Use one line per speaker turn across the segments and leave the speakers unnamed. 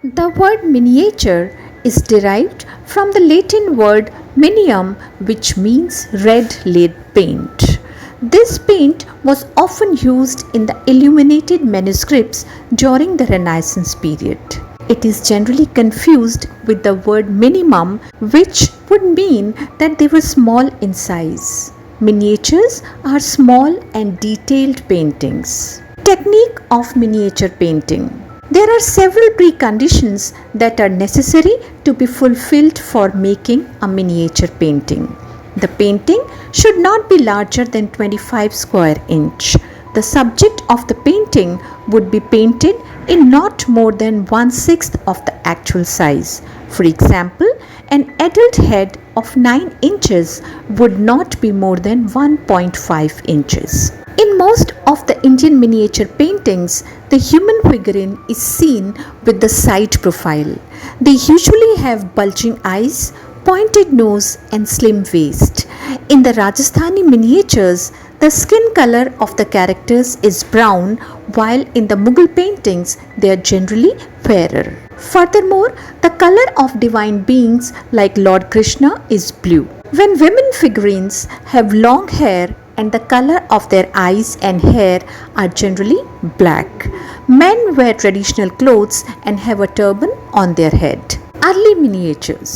The word miniature is derived from the Latin word minium, which means red lead paint. This paint was often used in the illuminated manuscripts during the Renaissance period. It is generally confused with the word minimum, which would mean that they were small in size. Miniatures are small and detailed paintings. Technique of miniature painting. There are several preconditions that are necessary to be fulfilled for making a miniature painting. The painting should not be larger than 25 square inch. The subject of the painting would be painted in not more than 1/6 of the actual size. For example, an adult head of 9 inches would not be more than 1.5 inches. In most of the Indian miniature paintings, the human figurine is seen with the side profile. They usually have bulging eyes, pointed nose and slim waist. In the Rajasthani miniatures, the skin color of the characters is brown, while in the Mughal paintings they are generally fairer. Furthermore, the color of divine beings like Lord Krishna is blue. When women figurines have long hair and the color of their eyes and hair are generally black. Men wear traditional clothes and have a turban on their head. Early miniatures.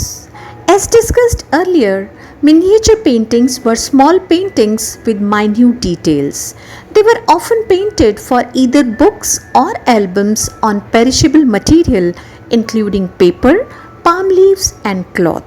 As discussed earlier, miniature paintings were small paintings with minute details. They were often painted for either books or albums on perishable material, including paper, palm leaves, and cloth.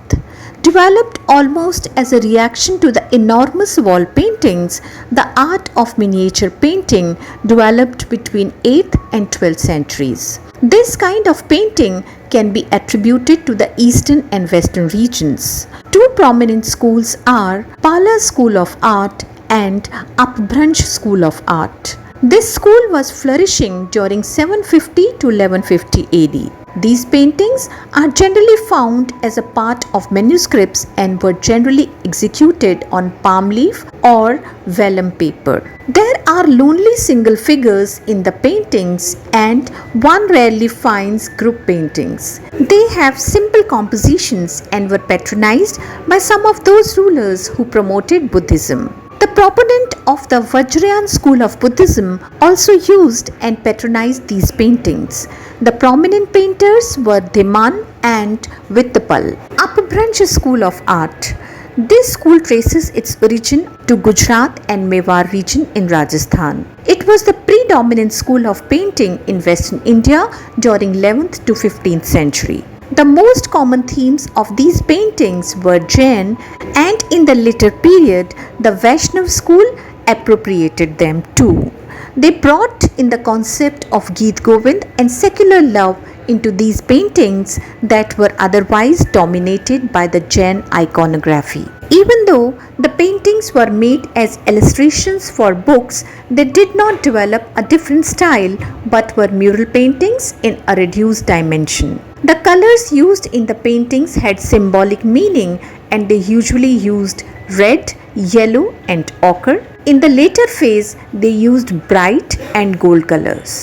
Developed almost as a reaction to the enormous wall paintings, the art of miniature painting developed between 8th and 12th centuries. This kind of painting can be attributed to the eastern and western regions. Two prominent schools are Pala School of Art and Apbhramsa School of Art. This school was flourishing during 750 to 1150 AD. These paintings are generally found as a part of manuscripts and were generally executed on palm leaf or vellum paper. There are lonely single figures in the paintings, and one rarely finds group paintings. They have simple compositions and were patronized by some of those rulers who promoted Buddhism. The proponent of the Vajrayana school of Buddhism also used and patronized these paintings. The prominent painters were Dhiman and Vittapal. Apbhramsa School of Art. This school traces its origin to Gujarat and Mewar region in Rajasthan. It was the predominant school of painting in Western India during 11th to 15th century. The most common themes of these paintings were Jain, and in the later period, the Vaishnav school appropriated them too. They brought in the concept of Geet Govind and secular love into these paintings that were otherwise dominated by the Jain iconography. Even though the paintings were made as illustrations for books, they did not develop a different style but were mural paintings in a reduced dimension. The colors used in the paintings had symbolic meaning, and they usually used red, yellow and ochre. In the later phase, they used bright and gold colors.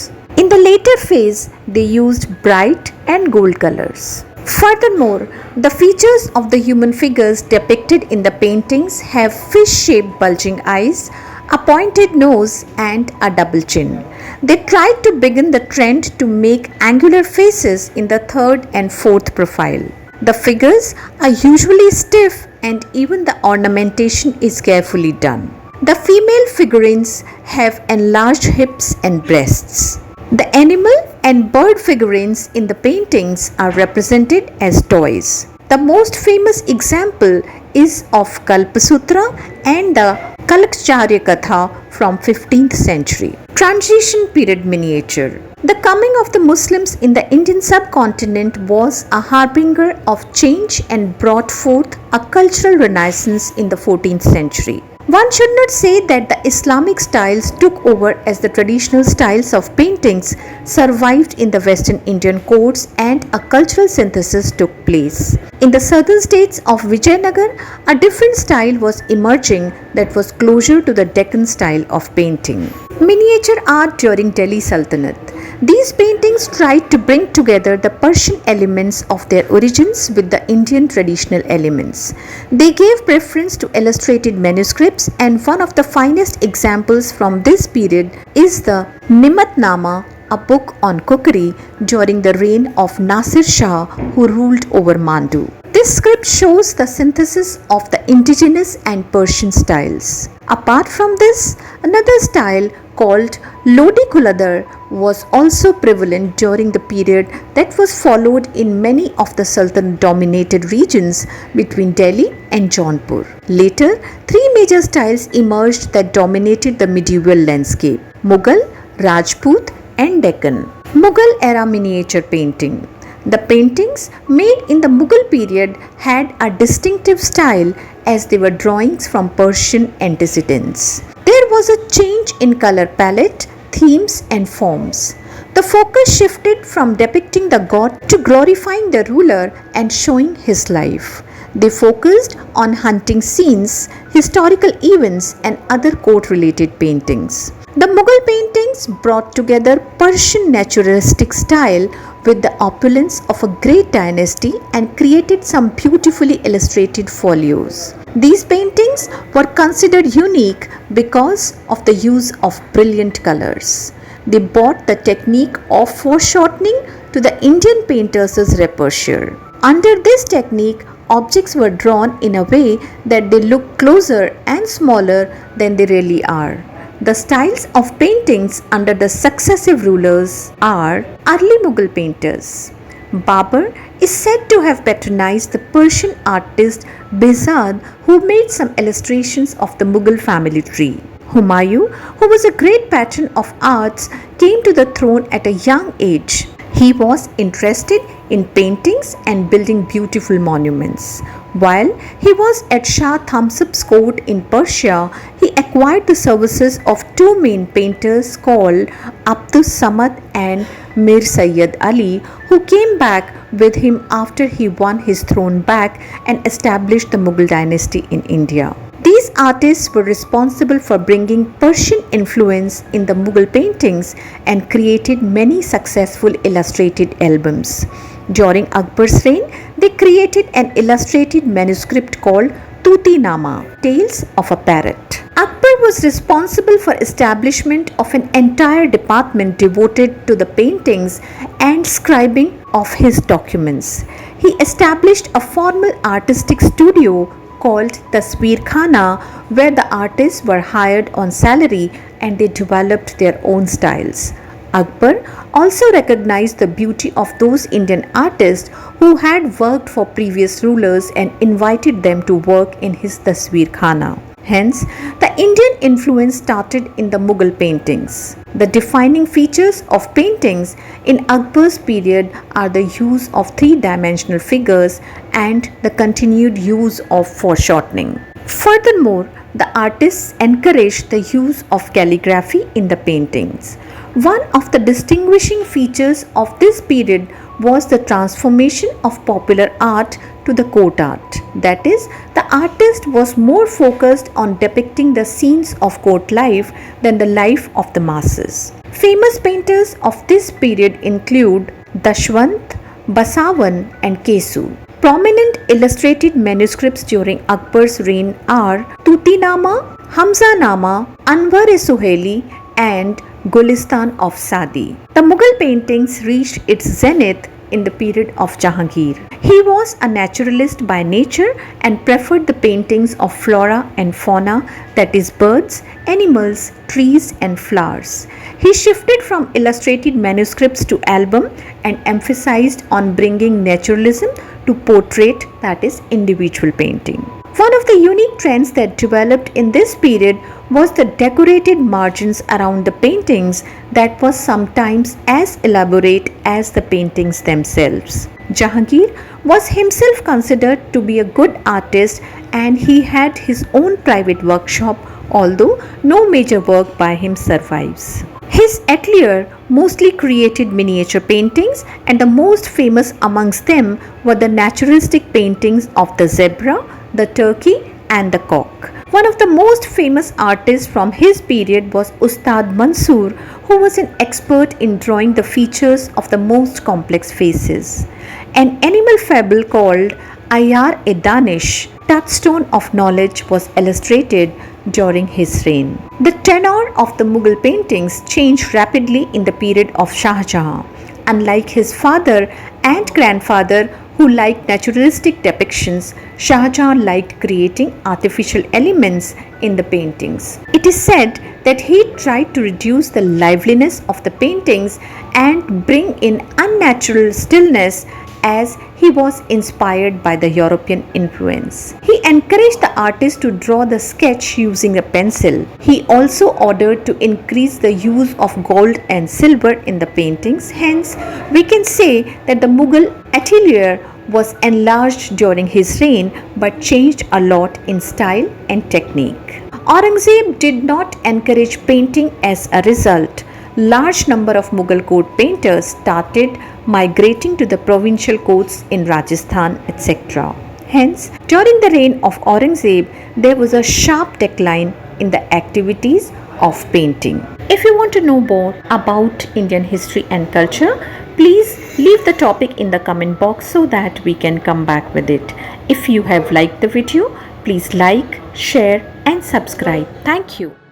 Furthermore, the features of the human figures depicted in the paintings have fish-shaped bulging eyes, a pointed nose and a double chin. They tried to begin the trend to make angular faces in the third and fourth profile. The figures are usually stiff and even the ornamentation is carefully done. The female figurines have enlarged hips and breasts. The animal and bird figurines in the paintings are represented as toys. The most famous example is of Kalpasutra and the Kalkcharya Katha from 15th century. Transition period miniature. The coming of the Muslims in the Indian subcontinent was a harbinger of change and brought forth a cultural renaissance in the 14th century. One should not say that the Islamic styles took over as the traditional styles of paintings survived in the Western Indian courts and a cultural synthesis took place. In the southern states of Vijayanagar, a different style was emerging that was closer to the Deccan style of painting. Miniature art during Delhi Sultanate. These paintings tried to bring together the Persian elements of their origins with the Indian traditional elements. They gave preference to illustrated manuscripts, and one of the finest examples from this period is the Nimatnama, a book on cookery during the reign of Nasir Shah, who ruled over Mandu. This script shows the synthesis of the indigenous and Persian styles. Apart from this, another style called Lodi Kuladar was also prevalent during the period that was followed in many of the Sultan dominated regions between Delhi and Jaunpur. Later, three major styles emerged that dominated the medieval landscape: Mughal, Rajput, and Deccan. Mughal era miniature painting. The paintings made in the Mughal period had a distinctive style as they were drawings from Persian antecedents. There was a change in color palette, themes, and forms. The focus shifted from depicting the god to glorifying the ruler and showing his life. They focused on hunting scenes, historical events, and other court-related paintings. The Mughal paintings brought together Persian naturalistic style with the opulence of a great dynasty and created some beautifully illustrated folios. These paintings were considered unique because of the use of brilliant colors. They brought the technique of foreshortening to the Indian painters' repertoire. Under this technique, objects were drawn in a way that they look closer and smaller than they really are. The styles of paintings under the successive rulers are early Mughal painters. Babur is said to have patronized the Persian artist Behzad, who made some illustrations of the Mughal family tree. Humayun, who was a great patron of arts, came to the throne at a young age. He was interested in paintings and building beautiful monuments. While he was at Shah Thamsup's court in Persia, he acquired the services of two main painters called Abdus Samad and Mir Sayyid Ali, who came back with him after he won his throne back and established the Mughal dynasty in India. These artists were responsible for bringing Persian influence in the Mughal paintings and created many successful illustrated albums. During Akbar's reign, they created an illustrated manuscript called Tuti-Nama, Tales of a Parrot. Akbar was responsible for establishment of an entire department devoted to the paintings and scribing of his documents. He established a formal artistic studio called Tasveer Khana, where the artists were hired on salary and they developed their own styles. Akbar also recognized the beauty of those Indian artists who had worked for previous rulers and invited them to work in his Tasveer Khana. Hence, the Indian influence started in the Mughal paintings. The defining features of paintings in Akbar's period are the use of three-dimensional figures and the continued use of foreshortening. Furthermore, the artists encouraged the use of calligraphy in the paintings. One of the distinguishing features of this period was the transformation of popular art to the court art. That is, the artist was more focused on depicting the scenes of court life than the life of the masses. Famous painters of this period include Dashwant, Basavan, and Kesu. Prominent illustrated manuscripts during Akbar's reign are Tuti-Nama, Hamza-Nama, Anwar-e-Suhaili, and Gulistan of Sadi. The Mughal paintings reached its zenith in the period of Jahangir. He was a naturalist by nature and preferred the paintings of flora and fauna, that is birds, animals, trees and flowers. He shifted from illustrated manuscripts to album and emphasized on bringing naturalism to portrait, that is individual painting. One of the unique trends that developed in this period was the decorated margins around the paintings that was sometimes as elaborate as the paintings themselves. Jahangir was himself considered to be a good artist and he had his own private workshop, although no major work by him survives. His atelier mostly created miniature paintings, and the most famous amongst them were the naturalistic paintings of the zebra, the turkey and the cock. One of the most famous artists from his period was Ustad Mansoor, who was an expert in drawing the features of the most complex faces. An animal fable called Ayar-e-Danish, Touchstone of Knowledge, was illustrated during his reign. The tenor of the Mughal paintings changed rapidly in the period of Shah Jahan. Unlike his father and grandfather, who liked naturalistic depictions, Shah Jahan liked creating artificial elements in the paintings. It is said that he tried to reduce the liveliness of the paintings and bring in unnatural stillness, as he was inspired by the European influence. He encouraged the artist to draw the sketch using a pencil. He also ordered to increase the use of gold and silver in the paintings. Hence, we can say that the Mughal atelier was enlarged during his reign but changed a lot in style and technique. Aurangzeb did not encourage painting. As a result, large number of Mughal court painters started migrating to the provincial courts in Rajasthan, etc. Hence, during the reign of Aurangzeb, there was a sharp decline in the activities of painting. If you want to know more about Indian history and culture, please leave the topic in the comment box so that we can come back with it. If you have liked the video, please like, share and subscribe. Thank you.